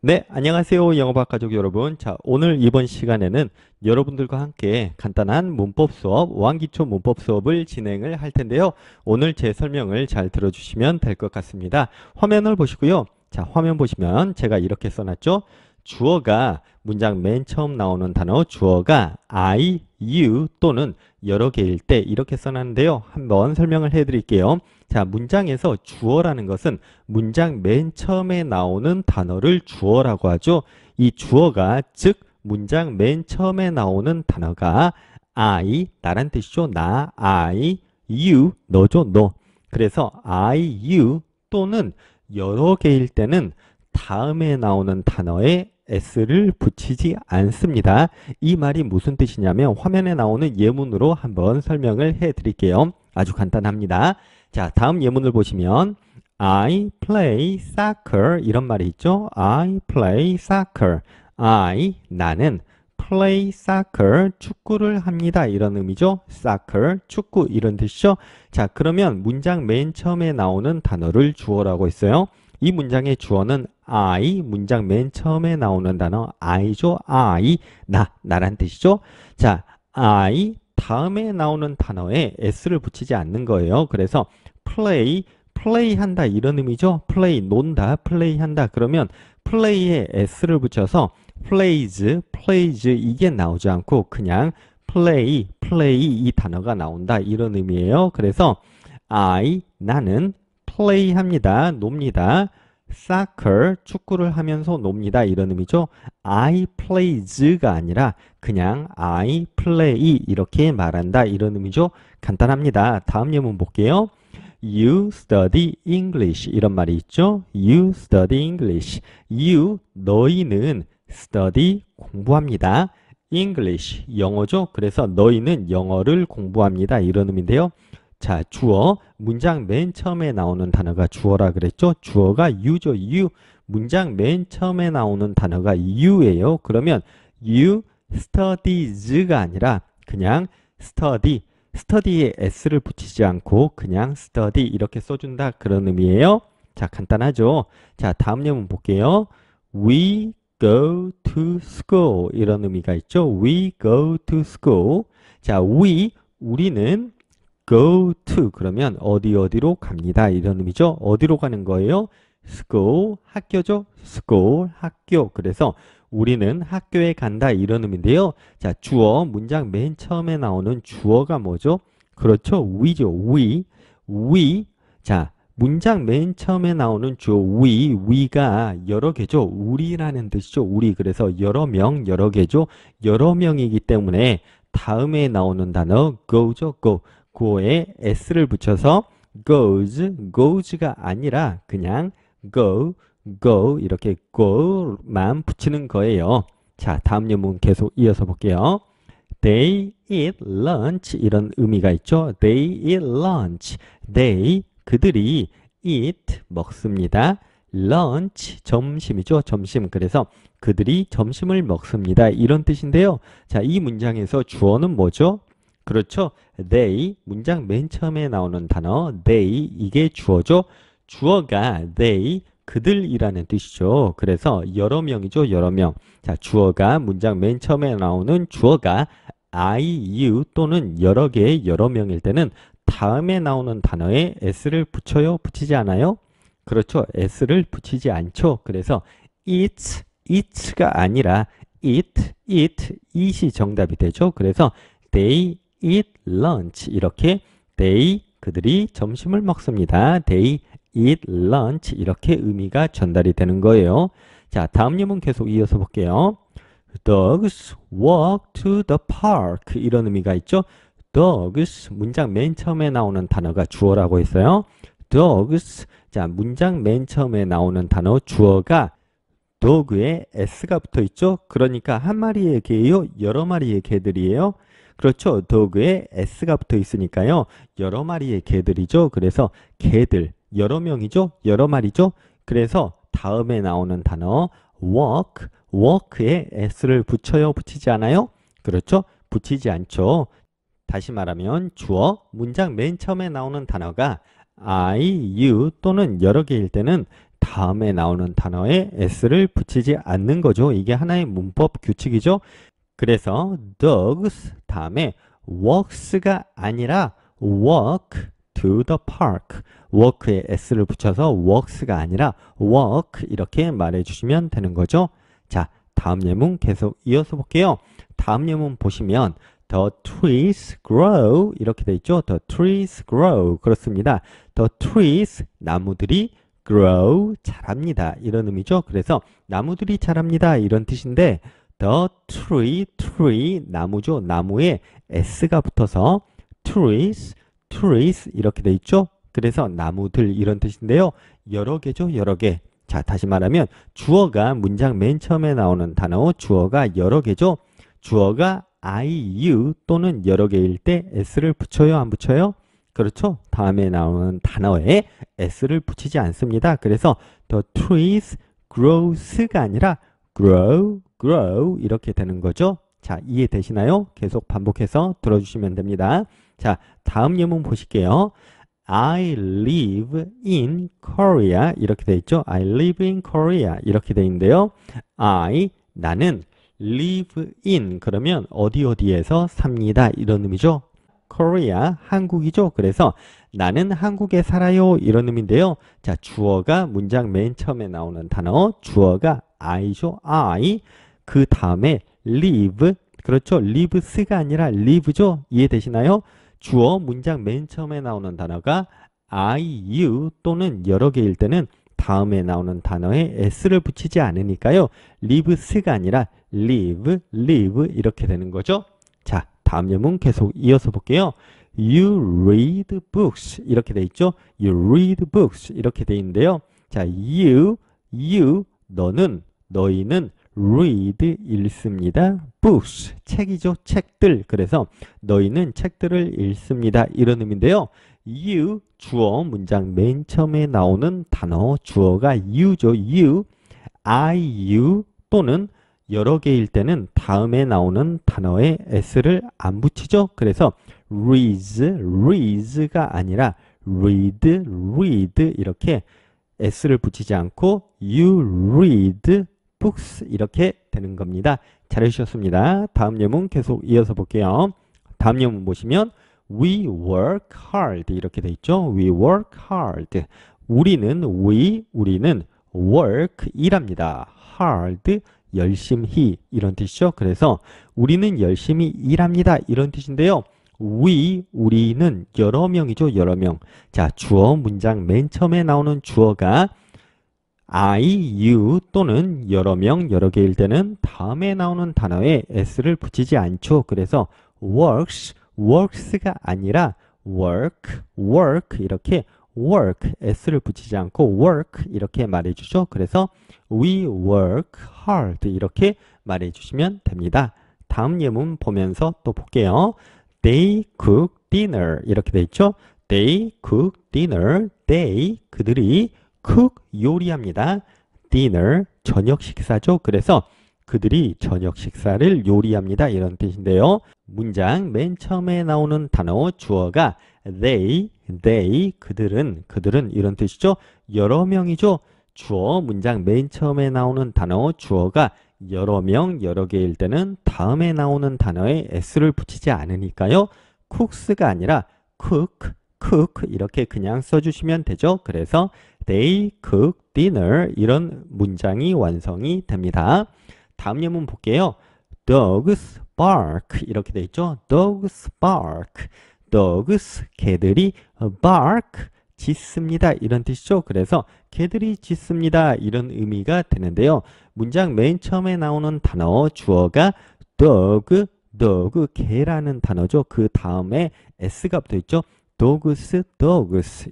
네, 안녕하세요. 영어학 가족 여러분. 자, 오늘 이번 시간에는 여러분들과 함께 간단한 문법 수업, 완기초 문법 수업을 진행을 할 텐데요. 오늘 제 설명을 잘 들어주시면 될 것 같습니다. 화면을 보시고요. 자, 화면 보시면 제가 이렇게 써놨죠. 주어가 문장 맨 처음 나오는 단어 주어가 I, you 또는 여러 개일 때 이렇게 써놨는데요. 한번 설명을 해드릴게요. 자, 문장에서 주어라는 것은 문장 맨 처음에 나오는 단어를 주어라고 하죠. 이 주어가 즉 문장 맨 처음에 나오는 단어가 I, 나란 뜻이죠. 나, I, you, 너죠. 너. 그래서 I, you 또는 여러 개일 때는 다음에 나오는 단어에 s를 붙이지 않습니다. 이 말이 무슨 뜻이냐면 화면에 나오는 예문으로 한번 설명을 해 드릴게요. 아주 간단합니다. 자, 다음 예문을 보시면 I play soccer 이런 말이 있죠. I play soccer. 나는 play soccer 축구를 합니다. 이런 의미죠. soccer 축구 이런 뜻이죠. 자, 그러면 문장 맨 처음에 나오는 단어를 주어라고 했어요. 이 문장의 주어는 I, 문장 맨 처음에 나오는 단어 I죠. I, 나란 뜻이죠. 자, I 다음에 나오는 단어에 s를 붙이지 않는 거예요. 그래서 play 한다 이런 의미죠. play 논다, play 한다. 그러면 play에 s를 붙여서 plays 이게 나오지 않고 그냥 play 이 단어가 나온다 이런 의미예요. 그래서 나는 play 합니다. 놉니다. soccer 축구를 하면서 놉니다. 이런 의미죠. I plays가 아니라 그냥 I play 이렇게 말한다. 이런 의미죠. 간단합니다. 다음 예문 볼게요. You study English 이런 말이 있죠. You study English. You 너희는 study 공부합니다. English 영어죠. 그래서 너희는 영어를 공부합니다. 이런 의미인데요. 자, 주어 문장 맨 처음에 나오는 단어가 주어라 그랬죠. 주어가 you죠. you 문장 맨 처음에 나오는 단어가 you예요. 그러면 you studies가 아니라 그냥 study에 s를 붙이지 않고 그냥 study 이렇게 써준다 그런 의미예요. 자, 간단하죠. 자, 다음 예문 볼게요. We go to school 이런 의미가 있죠. We go to school. 자, 우리는 go to 그러면 어디로 갑니다. 이런 의미죠. 어디로 가는 거예요? school 학교죠. school 학교. 그래서 우리는 학교에 간다 이런 의미인데요. 자, 주어 문장 맨 처음에 나오는 주어가 뭐죠? 그렇죠. we죠. we. 자, 문장 맨 처음에 나오는 주어 we가 여러 개죠. 우리라는 뜻이죠. 우리. 그래서 여러 명, 여러 개죠. 여러 명이기 때문에 다음에 나오는 단어 go죠. go에 s를 붙여서 goes가 아니라 그냥 go 이렇게 go만 붙이는 거예요. 자, 다음 예문 계속 이어서 볼게요. They eat lunch 이런 의미가 있죠. They eat lunch. 그들이 eat 먹습니다. lunch 점심이죠. 점심. 그래서 그들이 점심을 먹습니다. 이런 뜻인데요. 자, 이 문장에서 주어는 뭐죠? 그렇죠. they 문장 맨 처음에 나오는 단어 they 이게 주어죠. 주어가 they 그들이라는 뜻이죠. 그래서 여러 명이죠. 여러 명. 자, 주어가 문장 맨 처음에 나오는 주어가 I, you 또는 여러 개의 여러 명일 때는 다음에 나오는 단어에 s를 붙여요? 붙이지 않아요? 그렇죠. s를 붙이지 않죠. 그래서 eat가 아니라 eat이 정답이 되죠. 그래서 they eat lunch 이렇게 그들이 점심을 먹습니다. They eat lunch 이렇게 의미가 전달이 되는 거예요. 자, 다음 예문 계속 이어서 볼게요. Dogs walk to the park 이런 의미가 있죠. Dogs 문장 맨 처음에 나오는 단어가 주어라고 했어요. Dogs 자, 문장 맨 처음에 나오는 단어 주어가 dog에 s가 붙어 있죠. 그러니까 한 마리의 개예요. 여러 마리의 개들이에요. 그렇죠. dog에 s가 붙어 있으니까요. 여러 마리의 개들이죠. 그래서 개들 여러 명이죠. 여러 마리죠. 그래서 다음에 나오는 단어 walk에 s를 붙여요? 붙이지 않아요? 그렇죠. 붙이지 않죠. 다시 말하면 주어 문장 맨 처음에 나오는 단어가 I, you 또는 여러 개일 때는 다음에 나오는 단어에 s를 붙이지 않는 거죠. 이게 하나의 문법 규칙이죠. 그래서 dogs 다음에 walks가 아니라 walk to the park. walk에 s를 붙여서 walks가 아니라 walk 이렇게 말해주시면 되는 거죠. 자, 다음 예문 계속 이어서 볼게요. 다음 예문 보시면 The trees grow 이렇게 돼 있죠. The trees grow 그렇습니다. The trees 나무들이 grow 자랍니다 이런 의미죠. 그래서 나무들이 자랍니다 이런 뜻인데 The tree 나무죠. 나무에 s가 붙어서 trees 이렇게 돼 있죠. 그래서 나무들 이런 뜻인데요. 여러 개죠. 여러 개. 자, 다시 말하면 주어가 문장 맨 처음에 나오는 단어 주어가 여러 개죠. 주어가 I, you 또는 여러 개일 때 s를 붙여요? 안 붙여요? 그렇죠. 다음에 나오는 단어에 s를 붙이지 않습니다. 그래서 the trees grows가 아니라 grow 이렇게 되는 거죠. 자, 이해되시나요? 계속 반복해서 들어주시면 됩니다. 자, 다음 예문 보실게요. I live in Korea 이렇게 돼 있죠. I live in Korea 이렇게 돼 있는데요. 나는 live in 그러면 어디에서 삽니다 이런 의미죠. Korea 한국이죠. 그래서 나는 한국에 살아요 이런 의미인데요. 자, 주어가 문장 맨 처음에 나오는 단어 주어가 I죠. I 그 다음에 live 그렇죠. lives가 아니라 live죠. 이해되시나요? 주어 문장 맨 처음에 나오는 단어가 I, you 또는 여러 개일 때는 다음에 나오는 단어에 s를 붙이지 않으니까요. lives가 아니라 live 이렇게 되는 거죠. 자, 다음 예문 계속 이어서 볼게요. You read books 이렇게 돼 있죠. You read books 이렇게 돼 있는데요. 자, 너희는 read 읽습니다. books 책이죠. 책들. 그래서 너희는 책들을 읽습니다. 이런 의미인데요. you 주어 문장 맨 처음에 나오는 단어 주어가 you죠. you you 또는 여러 개일 때는 다음에 나오는 단어에 s를 안 붙이죠. 그래서 reads가 아니라 read 이렇게 s를 붙이지 않고 you read books 이렇게 되는 겁니다. 잘해주셨습니다. 다음 예문 계속 이어서 볼게요. 다음 예문 보시면 we work hard 이렇게 돼 있죠. we work hard 우리는 work 일합니다. hard 열심히 이런 뜻이죠. 그래서 우리는 열심히 일합니다 이런 뜻인데요. 우리는 여러 명이죠. 여러 명. 자, 주어 문장 맨 처음에 나오는 주어가 I, you 또는 여러 명, 여러 개일 때는 다음에 나오는 단어에 s를 붙이지 않죠. 그래서 works가 아니라 work 이렇게 work, s를 붙이지 않고 work 이렇게 말해주죠. 그래서 we work hard 이렇게 말해주시면 됩니다. 다음 예문 보면서 또 볼게요. They cook dinner 이렇게 돼 있죠. They cook dinner. They 그들이 cook 요리합니다. dinner 저녁 식사죠. 그래서 그들이 저녁 식사를 요리합니다. 이런 뜻인데요. 문장 맨 처음에 나오는 단어 주어가 they 그들은 이런 뜻이죠. 여러 명이죠. 주어 문장 맨 처음에 나오는 단어 주어가 여러 명, 여러 개일 때는 다음에 나오는 단어에 s를 붙이지 않으니까요. cooks가 아니라 cook 이렇게 그냥 써주시면 되죠. 그래서 they cook dinner 이런 문장이 완성이 됩니다. 다음 예문 볼게요. Dogs bark 이렇게 돼 있죠. Dogs bark. Dogs 개들이 bark 짖습니다. 이런 뜻이죠. 그래서 개들이 짖습니다. 이런 의미가 되는데요. 문장 맨 처음에 나오는 단어 주어가 dog 개라는 단어죠. 그 다음에 s가 붙어 있죠. dogs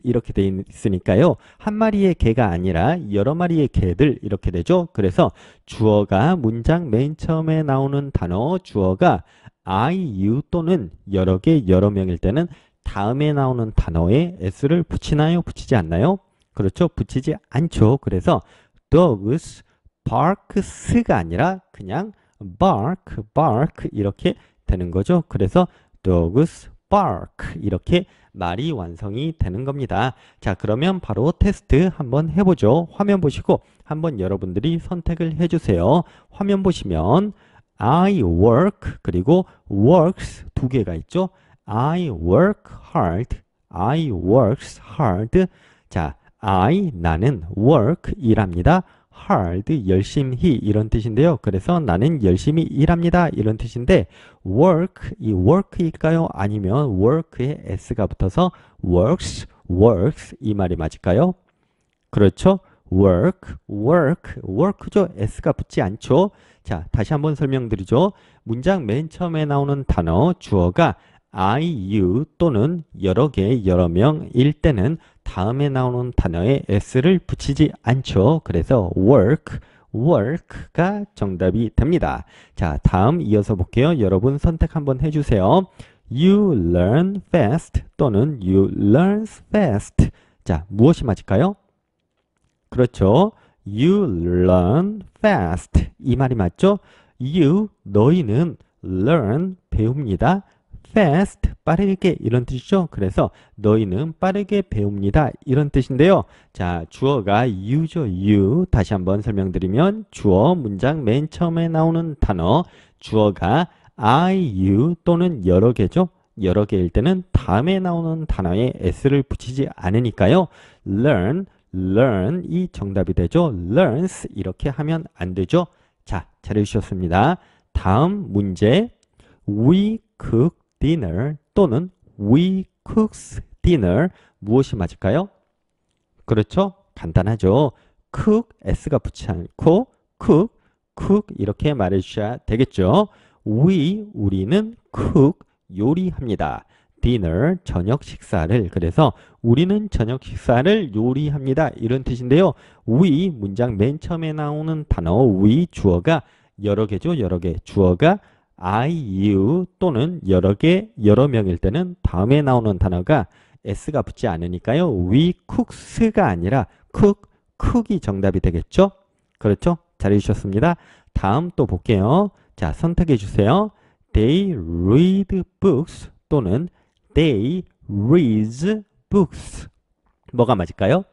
이렇게 돼 있으니까요. 한 마리의 개가 아니라 여러 마리의 개들 이렇게 되죠. 그래서 주어가 문장 맨 처음에 나오는 단어 주어가 I, you 또는 여러 개, 여러 명일 때는 다음에 나오는 단어에 s를 붙이나요? 붙이지 않나요? 그렇죠. 붙이지 않죠. 그래서 dogs barks가 아니라 그냥 bark 이렇게 되는 거죠. 그래서 dogs bark 이렇게 말이 완성이 되는 겁니다. 자, 그러면 바로 테스트 한번 해보죠. 화면 보시고 한번 여러분들이 선택을 해주세요. 화면 보시면 I work 그리고 works 두 개가 있죠. I work hard, I works hard. 자, I 나는 work 일합니다. hard 열심히 이런 뜻인데요. 그래서 나는 열심히 일합니다 이런 뜻인데 work 이 work일까요? 아니면 work에 s가 붙어서 works works 이 말이 맞을까요? 그렇죠? work죠. s가 붙지 않죠. 자, 다시 한번 설명드리죠. 문장 맨 처음에 나오는 단어 주어가 I, you 또는 여러 개, 여러 명일 때는 다음에 나오는 단어에 s를 붙이지 않죠. 그래서 work가 정답이 됩니다. 자, 다음 이어서 볼게요. 여러분 선택 한번 해주세요. You learn fast 또는 you learns fast. 자, 무엇이 맞을까요? 그렇죠. You learn fast. 이 말이 맞죠? You, 너희는 learn, 배웁니다. fast, 빠르게 이런 뜻이죠. 그래서 너희는 빠르게 배웁니다. 이런 뜻인데요. 자, 주어가 you죠. you. 다시 한번 설명드리면 주어 문장 맨 처음에 나오는 단어 주어가 I, you 또는 여러 개죠. 여러 개일 때는 다음에 나오는 단어에 s를 붙이지 않으니까요. learn이 정답이 되죠. learns 이렇게 하면 안 되죠. 자, 잘해주셨습니다. 다음 문제 we cook dinner 또는 we cooks dinner 무엇이 맞을까요? 그렇죠. 간단하죠. cook s가 붙지 않고 cook 이렇게 말해주셔야 되겠죠. 우리는 cook 요리합니다. dinner 저녁 식사를 그래서 우리는 저녁 식사를 요리합니다. 이런 뜻인데요. we 문장 맨 처음에 나오는 단어 we 주어가 여러 개죠. 여러 개 주어가 I, you 또는 여러 개, 여러 명일 때는 다음에 나오는 단어가 s가 붙지 않으니까요. we cooks가 아니라 cook이 정답이 되겠죠. 그렇죠? 잘해주셨습니다. 다음 또 볼게요. 자, 선택해 주세요. They read books 또는 They read books. 뭐가 맞을까요?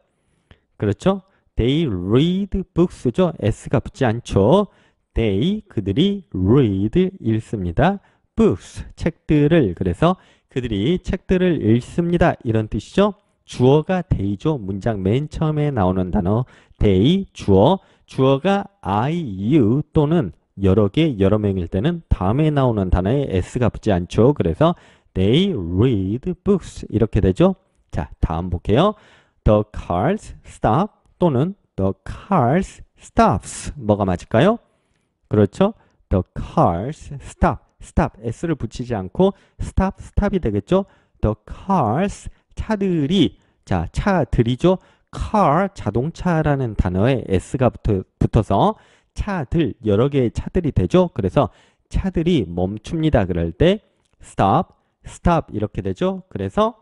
그렇죠? They read books죠. s가 붙지 않죠. They, 그들이 read, 읽습니다. books, 책들을. 그래서 그들이 책들을 읽습니다. 이런 뜻이죠. 주어가 they죠. 문장 맨 처음에 나오는 단어 they, 주어가 I, you 또는 여러 개, 여러 명일 때는 다음에 나오는 단어에 s가 붙지 않죠. 그래서 They read books 이렇게 되죠. 자, 다음 볼게요. The cars stop 또는 The cars stops 뭐가 맞을까요? 그렇죠. The cars stop s를 붙이지 않고 stop이 되겠죠. The cars 차들이 자, 차들이죠. car 자동차라는 단어에 s가 붙어서 차들 여러 개의 차들이 되죠. 그래서 차들이 멈춥니다. 그럴 때 stop 이렇게 되죠. 그래서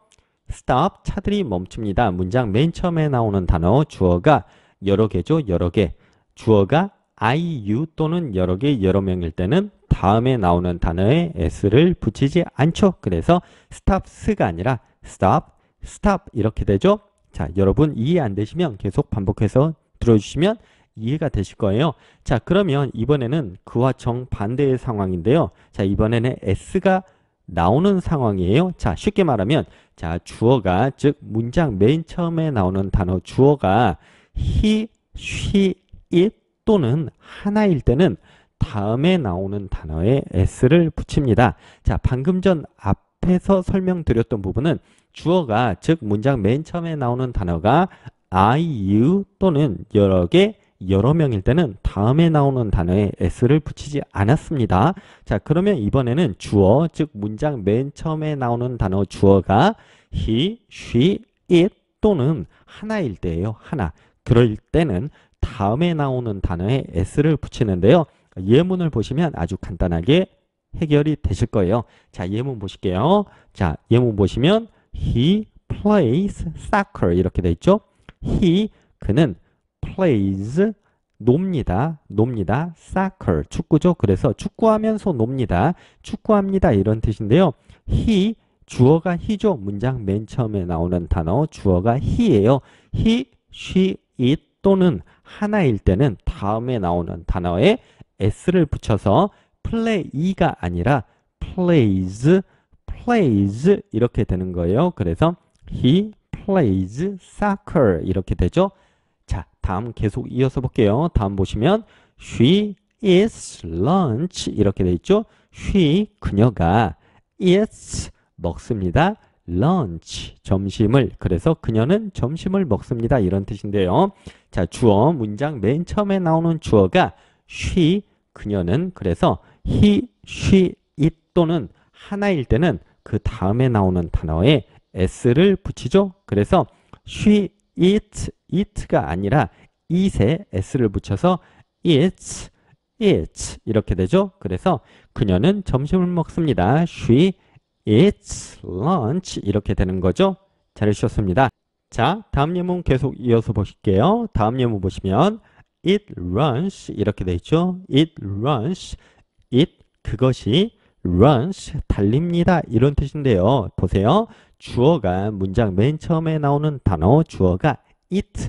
stop 차들이 멈춥니다. 문장 맨 처음에 나오는 단어 주어가 여러 개죠. 여러 개. 주어가 I, you 또는 여러 개, 여러 명일 때는 다음에 나오는 단어에 s를 붙이지 않죠. 그래서 stops가 아니라 stop 이렇게 되죠. 자, 여러분 이해 안 되시면 계속 반복해서 들어주시면 이해가 되실 거예요. 자, 그러면 이번에는 그와 정반대의 상황인데요. 자, 이번에는 s가 나오는 상황이에요. 자, 쉽게 말하면 자, 주어가 즉 문장 맨 처음에 나오는 단어 주어가 he, she, it 또는 하나일 때는 다음에 나오는 단어에 s를 붙입니다. 자, 방금 전 앞에서 설명드렸던 부분은 주어가 즉 문장 맨 처음에 나오는 단어가 I, you 또는 여러 개, 여러 명일 때는 다음에 나오는 단어에 s를 붙이지 않았습니다. 자, 그러면 이번에는 주어 즉 문장 맨 처음에 나오는 단어 주어가 he, she, it 또는 하나일 때예요. 하나. 그럴 때는 다음에 나오는 단어에 s를 붙이는데요. 예문을 보시면 아주 간단하게 해결이 되실 거예요. 자, 예문 보실게요. 자, 예문 보시면 he plays soccer 이렇게 돼 있죠. he 그는 plays 놉니다. soccer 축구죠. 그래서 축구하면서 놉니다. 축구합니다 이런 뜻인데요. he 주어가 he죠. 문장 맨 처음에 나오는 단어 주어가 he예요. he, she, it 또는 하나일 때는 다음에 나오는 단어에 s를 붙여서 play가 아니라 plays, plays 이렇게 되는 거예요. 그래서 he plays soccer 이렇게 되죠. 자, 다음 계속 이어서 볼게요. 다음 보시면 she eats lunch 이렇게 돼 있죠. she 그녀가 eats 먹습니다. lunch 점심을. 그래서 그녀는 점심을 먹습니다. 이런 뜻인데요. 자, 주어 문장 맨 처음에 나오는 주어가 she 그녀는. 그래서 he, she, it 또는 하나일 때는 그 다음에 나오는 단어에 s를 붙이죠. 그래서 she eats, eat가 아니라 eat에 s를 붙여서 eats, eats 이렇게 되죠. 그래서 그녀는 점심을 먹습니다. She eats lunch 이렇게 되는 거죠. 잘해주셨습니다. 자, 다음 예문 계속 이어서 보실게요. 다음 예문 보시면 it runs 이렇게 돼 있죠. it runs, it 그것이 runs 달립니다 이런 뜻인데요. 보세요. 주어가 문장 맨 처음에 나오는 단어 주어가 it,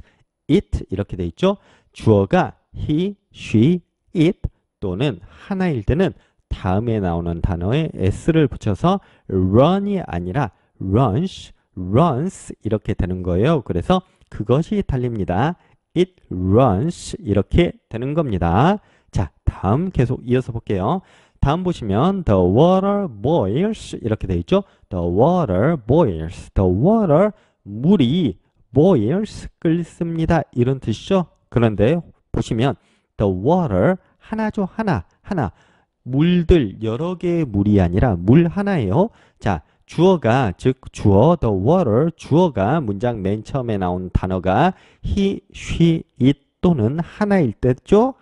it 이렇게 돼 있죠. 주어가 he, she, it 또는 하나일 때는 다음에 나오는 단어에 s를 붙여서 run이 아니라 runs, runs 이렇게 되는 거예요. 그래서 그것이 달립니다. it runs 이렇게 되는 겁니다. 자, 다음 계속 이어서 볼게요. 다음 보시면 the water boils 이렇게 돼 있죠. the water boils, the water 물이 boils 끓습니다 이런 뜻이죠. 그런데 보시면 the water 하나죠. 하나 물들 여러 개의 물이 아니라 물 하나예요. 자, 주어가 즉 주어 the water 주어가 문장 맨 처음에 나온 단어가 he, she, it 또는 하나일 때죠.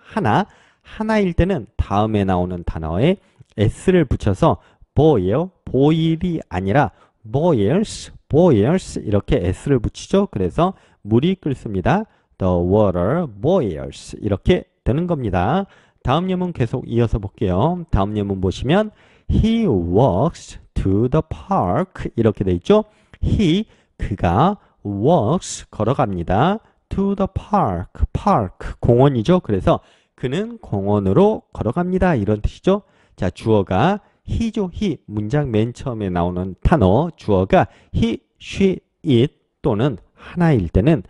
하나일 때는 다음에 나오는 단어에 s를 붙여서 boil, boil이 아니라 boils, boils 이렇게 s를 붙이죠. 그래서 물이 끓습니다. The water boils 이렇게 되는 겁니다. 다음 예문 계속 이어서 볼게요. 다음 예문 보시면 he walks to the park 이렇게 돼 있죠. he 그가 walks 걸어갑니다. to the park, park 공원이죠. 그래서 그는 공원으로 걸어갑니다. 이런 뜻이죠. 자, 주어가 he죠. he 문장 맨 처음에 나오는 단어 주어가 he, she, it 또는 하나일 때는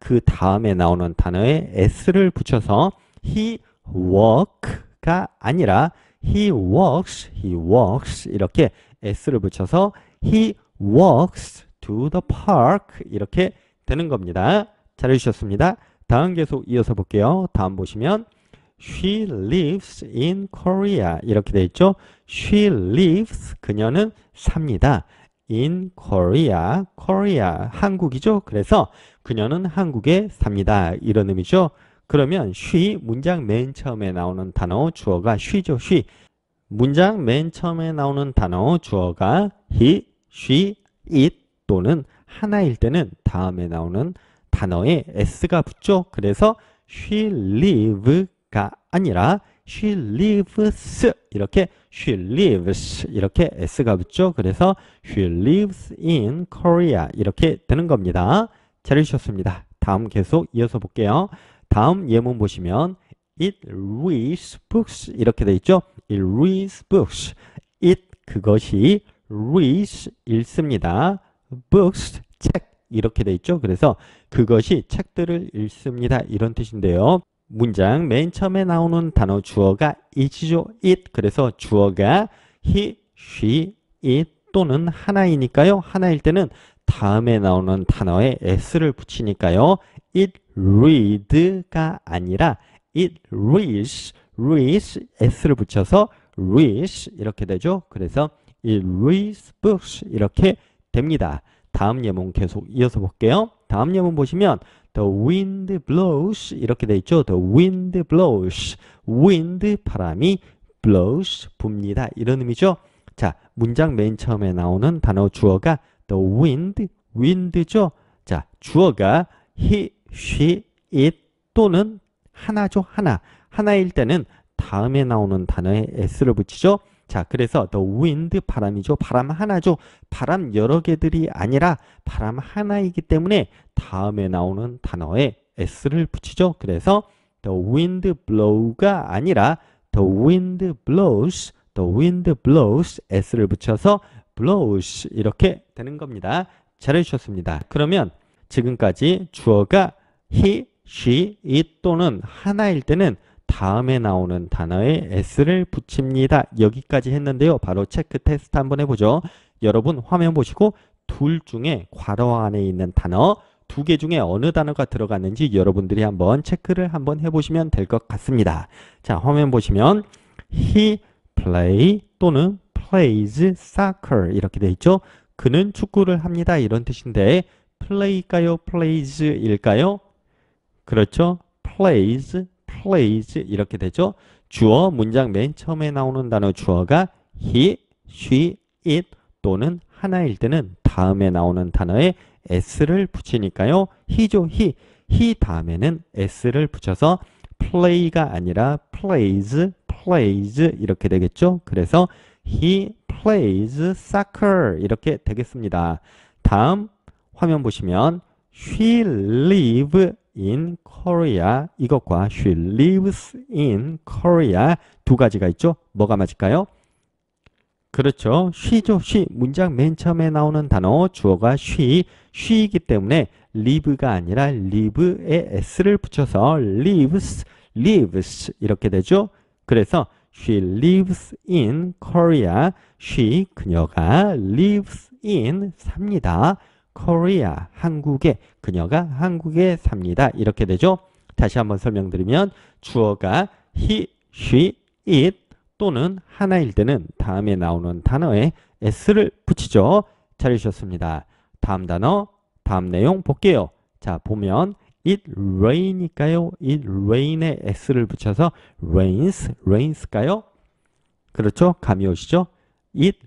그 다음에 나오는 단어에 s를 붙여서 he walk가 아니라 he walks 이렇게 s를 붙여서 he walks to the park 이렇게 되는 겁니다. 잘해주셨습니다. 다음 계속 이어서 볼게요. 다음 보시면 she lives in Korea 이렇게 돼 있죠. she lives 그녀는 삽니다. in Korea, Korea 한국이죠. 그래서 그녀는 한국에 삽니다. 이런 의미죠. 그러면 she 문장 맨 처음에 나오는 단어 주어가 she죠. she 문장 맨 처음에 나오는 단어 주어가 he, she, it 또는 하나일 때는 다음에 나오는 단어에 s가 붙죠. 그래서 she live가 아니라 she lives 이렇게 she lives 이렇게 s가 붙죠. 그래서 she lives in Korea 이렇게 되는 겁니다. 잘해주셨습니다. 다음 계속 이어서 볼게요. 다음 예문 보시면 it reads books 이렇게 돼 있죠. it reads books. it 그것이 reads 읽습니다. books 책 이렇게 돼 있죠. 그래서 그것이 책들을 읽습니다. 이런 뜻인데요. 문장 맨 처음에 나오는 단어 주어가 it죠. it 그래서 주어가 he, she, it 또는 하나이니까요. 하나일 때는 다음에 나오는 단어에 s를 붙이니까요. it read가 아니라 it reads, reads s를 붙여서 reads 이렇게 되죠. 그래서 it reads books 이렇게 됩니다. 다음 예문 계속 이어서 볼게요. 다음 예문 보시면 the wind blows 이렇게 돼 있죠. the wind blows, wind 바람이 blows 붑니다. 이런 의미죠. 자, 문장 맨 처음에 나오는 단어 주어가 the wind, wind죠. 자, 주어가 he, she, it 또는 하나죠. 하나일 때는 다음에 나오는 단어에 s를 붙이죠. 자, 그래서 the wind 바람이죠. 바람 하나죠. 바람 여러 개들이 아니라 바람 하나이기 때문에 다음에 나오는 단어에 s를 붙이죠. 그래서 the wind blow가 아니라 the wind blows, the wind blows s를 붙여서 blows 이렇게 되는 겁니다. 잘해주셨습니다. 그러면 지금까지 주어가 he, she, it 또는 하나일 때는 다음에 나오는 단어에 s를 붙입니다. 여기까지 했는데요. 바로 체크 테스트 한번 해보죠. 여러분 화면 보시고 둘 중에 괄호 안에 있는 단어 두 개 중에 어느 단어가 들어갔는지 여러분들이 한번 체크를 한번 해보시면 될 것 같습니다. 자, 화면 보시면 he play 또는 plays soccer 이렇게 돼 있죠. 그는 축구를 합니다. 이런 뜻인데 play일까요? plays일까요? 그렇죠. plays 이렇게 되죠. 주어 문장 맨 처음에 나오는 단어 주어가 he, she, it 또는 하나일 때는 다음에 나오는 단어에 s를 붙이니까요. he죠. he 다음에는 s를 붙여서 play가 아니라 plays 이렇게 되겠죠. 그래서 he plays soccer 이렇게 되겠습니다. 다음 화면 보시면 she live in Korea 이것과 she lives in Korea 두 가지가 있죠. 뭐가 맞을까요? 그렇죠. she죠. she 문장 맨 처음에 나오는 단어 주어가 she이기 때문에 live가 아니라 live에 s를 붙여서 lives 이렇게 되죠. 그래서 she lives in Korea. she 그녀가 lives in 삽니다. Korea 한국에 그녀가 한국에 삽니다. 이렇게 되죠. 다시 한번 설명드리면 주어가 he, she, it 또는 하나일 때는 다음에 나오는 단어에 s를 붙이죠. 잘해주셨습니다. 다음 단어, 다음 내용 볼게요. 자, 보면 it rain일까요? it rain에 s를 붙여서 rains일까요? 그렇죠? 감이 오시죠? it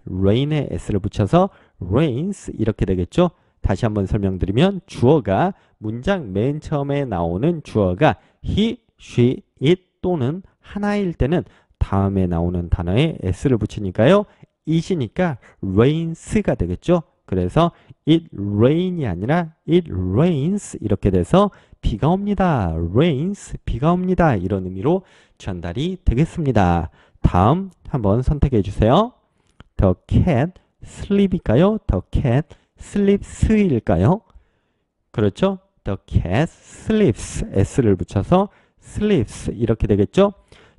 rain에 s를 붙여서 rains 이렇게 되겠죠? 다시 한번 설명드리면 주어가 문장 맨 처음에 나오는 주어가 he, she, it 또는 하나일 때는 다음에 나오는 단어에 s를 붙이니까요. it이니까 rains가 되겠죠. 그래서 it rain이 아니라 it rains 이렇게 돼서 비가 옵니다. rains 비가 옵니다. 이런 의미로 전달이 되겠습니다. 다음 한번 선택해 주세요. The cat sleep일까요? The cat sleeps일까요? 그렇죠? The cat sleeps s를 붙여서 sleeps 이렇게 되겠죠?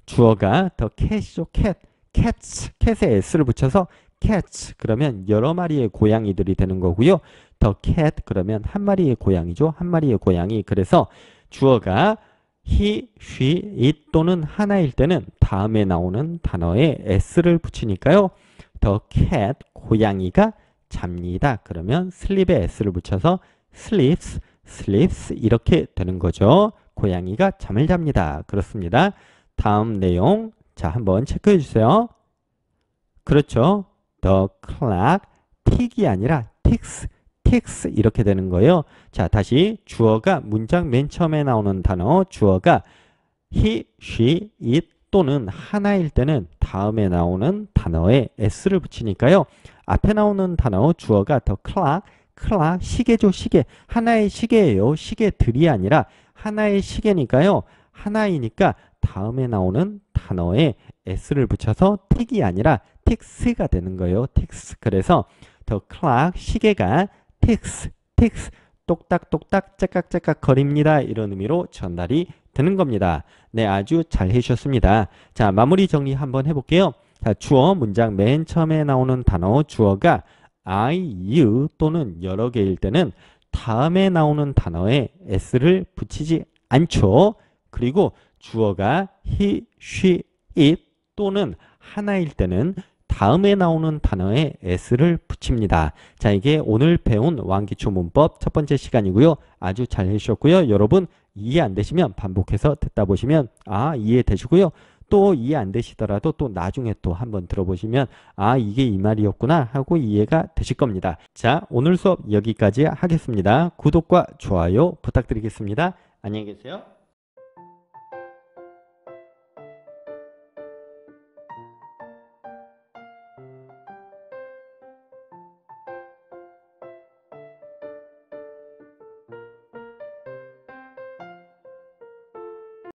주어가 the cat이죠. cat에 s를 붙여서 cats 그러면 여러 마리의 고양이들이 되는 거고요. the cat 그러면 한 마리의 고양이죠. 한 마리의 고양이. 그래서 주어가 he, she, it 또는 하나일 때는 다음에 나오는 단어에 s를 붙이니까요. the cat 고양이가 잡니다. 그러면 sleep에 s를 붙여서 sleeps 이렇게 되는 거죠. 고양이가 잠을 잡니다. 그렇습니다. 다음 내용 자 한번 체크해 주세요. 그렇죠. The clock 틱이 아니라 ticks 이렇게 되는 거예요. 자 다시 주어가 문장 맨 처음에 나오는 단어 주어가 he, she, it 또는 하나일 때는 다음에 나오는 단어에 s를 붙이니까요. 앞에 나오는 단어 주어가 the clock 시계죠. 시계 하나의 시계예요. 시계들이 아니라 하나의 시계니까요. 하나이니까 다음에 나오는 단어에 s를 붙여서 틱이 아니라 ticks가 되는 거예요. ticks. 그래서 the clock 시계가 ticks 똑딱똑딱 째깍째깍 거립니다. 이런 의미로 전달이 되는 겁니다. 네, 아주 잘 해주셨습니다. 자, 마무리 정리 한번 해볼게요. 자, 주어 문장 맨 처음에 나오는 단어 주어가 I, you 또는 여러 개일 때는 다음에 나오는 단어에 s를 붙이지 않죠. 그리고 주어가 he, she, it 또는 하나일 때는 다음에 나오는 단어에 s를 붙입니다. 자, 이게 오늘 배운 왕기초 문법 첫 번째 시간이고요. 아주 잘 해주셨고요. 여러분 이해 안 되시면 반복해서 듣다 보시면 이해되시고요. 또 이해 안 되시더라도 또 나중에 또 한번 들어보시면 이게 이 말이었구나 하고 이해가 되실 겁니다. 자, 오늘 수업 여기까지 하겠습니다. 구독과 좋아요 부탁드리겠습니다. 안녕히 계세요.